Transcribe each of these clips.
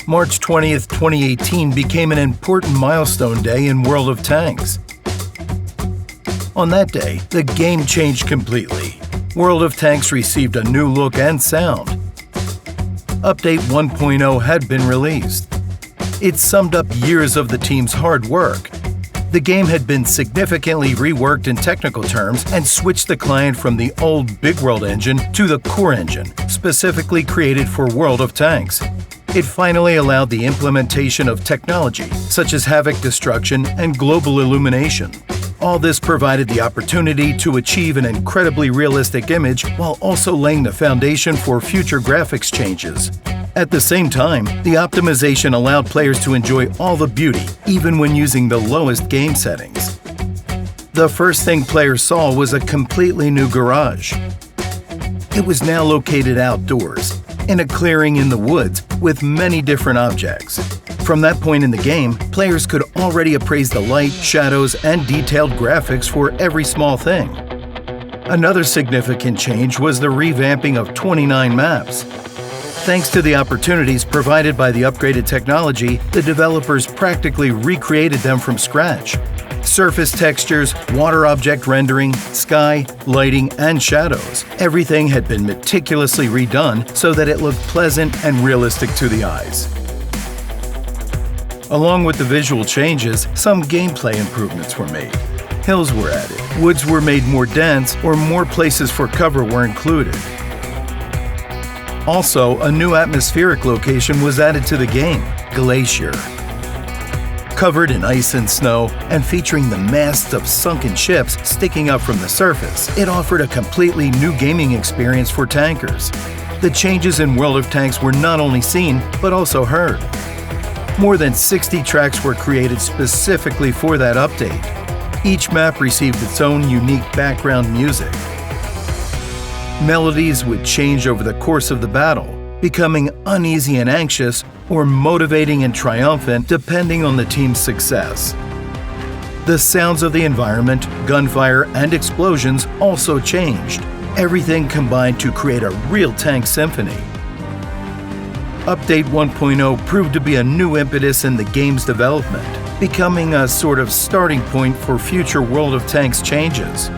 March 20th, 2018 became an important milestone day in World of Tanks. On that day, the game changed completely. World of Tanks received a new look and sound. Update 1.0 had been released. It summed up years of the team's hard work. The game had been significantly reworked in technical terms and switched the client from the old Big World engine to the core engine, specifically created for World of Tanks. It finally allowed the implementation of technology, such as havoc destruction and global illumination. All this provided the opportunity to achieve an incredibly realistic image while also laying the foundation for future graphics changes. At the same time, the optimization allowed players to enjoy all the beauty, even when using the lowest game settings. The first thing players saw was a completely new garage. It was now located outdoors, in a clearing in the woods with many different objects. From that point in the game, players could already appraise the light, shadows, and detailed graphics for every small thing. Another significant change was the revamping of 29 maps. Thanks to the opportunities provided by the upgraded technology, the developers practically recreated them from scratch. Surface textures, water object rendering, sky, lighting, and shadows. Everything had been meticulously redone so that it looked pleasant and realistic to the eyes. Along with the visual changes, some gameplay improvements were made. Hills were added, woods were made more dense, or more places for cover were included. Also, a new atmospheric location was added to the game, Glacier. Covered in ice and snow and featuring the masts of sunken ships sticking up from the surface, it offered a completely new gaming experience for tankers. The changes in World of Tanks were not only seen, but also heard. More than 60 tracks were created specifically for that update. Each map received its own unique background music. Melodies would change over the course of the battle, becoming uneasy and anxious or motivating and triumphant depending on the team's success. The sounds of the environment, gunfire, and explosions also changed. Everything combined to create a real tank symphony. Update 1.0 proved to be a new impetus in the game's development, becoming a sort of starting point for future World of Tanks changes.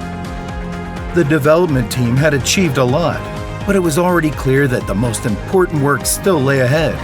The development team had achieved a lot, but it was already clear that the most important work still lay ahead.